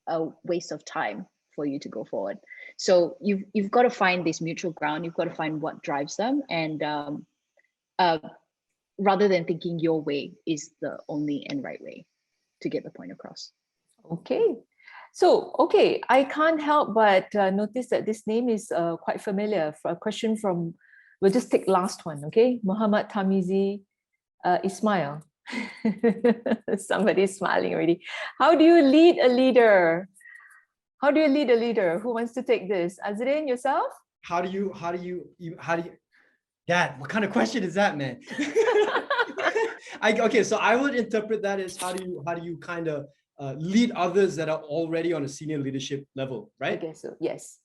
a waste of time for you to go forward. So you've got to find this mutual ground. You've got to find what drives them, and rather than thinking your way is the only and right way to get the point across. Okay. So, I can't help but notice that this name is quite familiar. For a question from, we'll just take last one, okay? Muhammad Tarmizi Ismail. Somebody's smiling already. How do you lead a leader? Who wants to take this? Azzedine, yourself? How do you Dad, what kind of question is that, man? So I would interpret that as how do you kind of lead others that are already on a senior leadership level, right? I guess so, yes.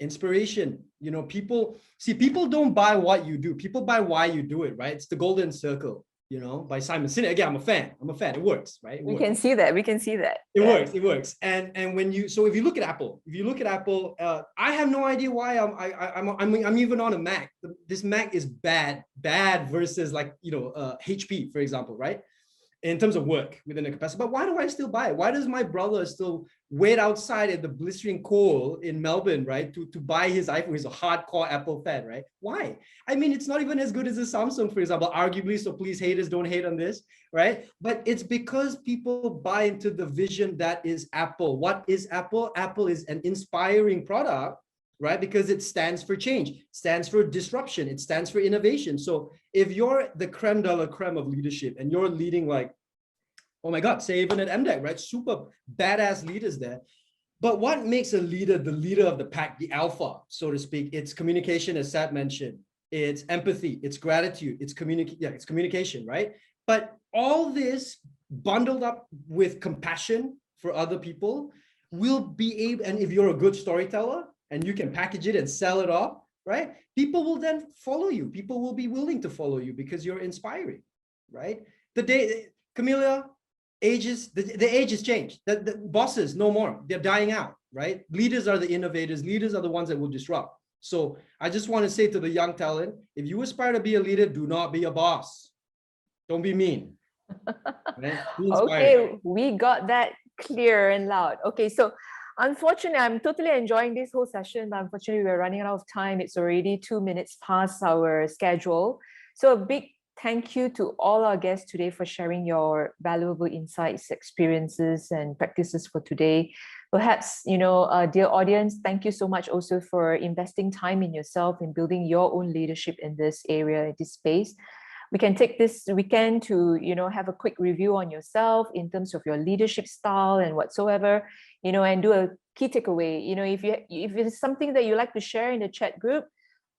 Inspiration. You know, people don't buy what you do. People buy why you do it, right? It's the golden circle, you know, by Simon Sinek. Again, I'm a fan. It works, right? We can see that. It works. And when you, so if you look at Apple, I have no idea why I'm even on a Mac. This Mac is bad versus like, you know, HP, for example, right? In terms of work within the capacity. But why do I still buy it? Why does my brother still wait outside at the blistering cold in Melbourne, right? To buy his iPhone? He's a hardcore Apple fan, right? Why? I mean, it's not even as good as a Samsung, for example, arguably, so please haters don't hate on this, right? But it's because people buy into the vision that is Apple. What is Apple? Apple is an inspiring product, right? Because it stands for change, stands for disruption, it stands for innovation. So if you're the creme de la creme of leadership and you're leading like, oh my God, say even at MDEC, right? Super badass leaders there. But what makes a leader the leader of the pack, the alpha, so to speak? It's communication, as Sat mentioned. It's empathy, it's gratitude, it's communication, right? But all this bundled up with compassion for other people will be able, and if you're a good storyteller, and you can package it and sell it off, right? People will then follow you. People will be willing to follow you because you're inspiring, right? The day, Camellia, the age has changed. The bosses, no more. They're dying out, right? Leaders are the innovators. Leaders are the ones that will disrupt. So I just want to say to the young talent, if you aspire to be a leader, do not be a boss. Don't be mean. Right? Be Okay, we got that clear and loud. Okay, so unfortunately, I'm totally enjoying this whole session, but unfortunately, we're running out of time. It's already 2 minutes past our schedule. So a big thank you to all our guests today for sharing your valuable insights, experiences, and practices for today. Perhaps, you know, dear audience, thank you so much also for investing time in yourself in building your own leadership in this area, in this space. We can take this weekend to, you know, have a quick review on yourself in terms of your leadership style and whatsoever, you know, and do a key takeaway. You know, if it's something that you like to share in the chat group,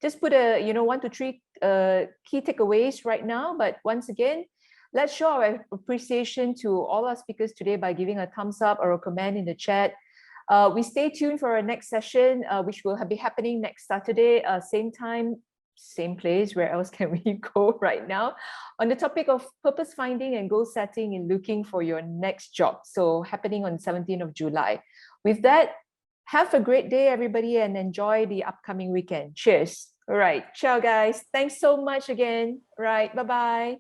just put a, you know, 1 to 3 key takeaways right now. But once again, let's show our appreciation to all our speakers today by giving a thumbs up or a comment in the chat. We stay tuned for our next session, which will be happening next Saturday, same time, same place. Where else can we go right now? On the topic of purpose finding and goal setting and looking for your next job. So happening on 17th of July. With that, have a great day, everybody, and enjoy the upcoming weekend. Cheers. All right. Ciao, guys. Thanks so much again. All right. Bye-bye.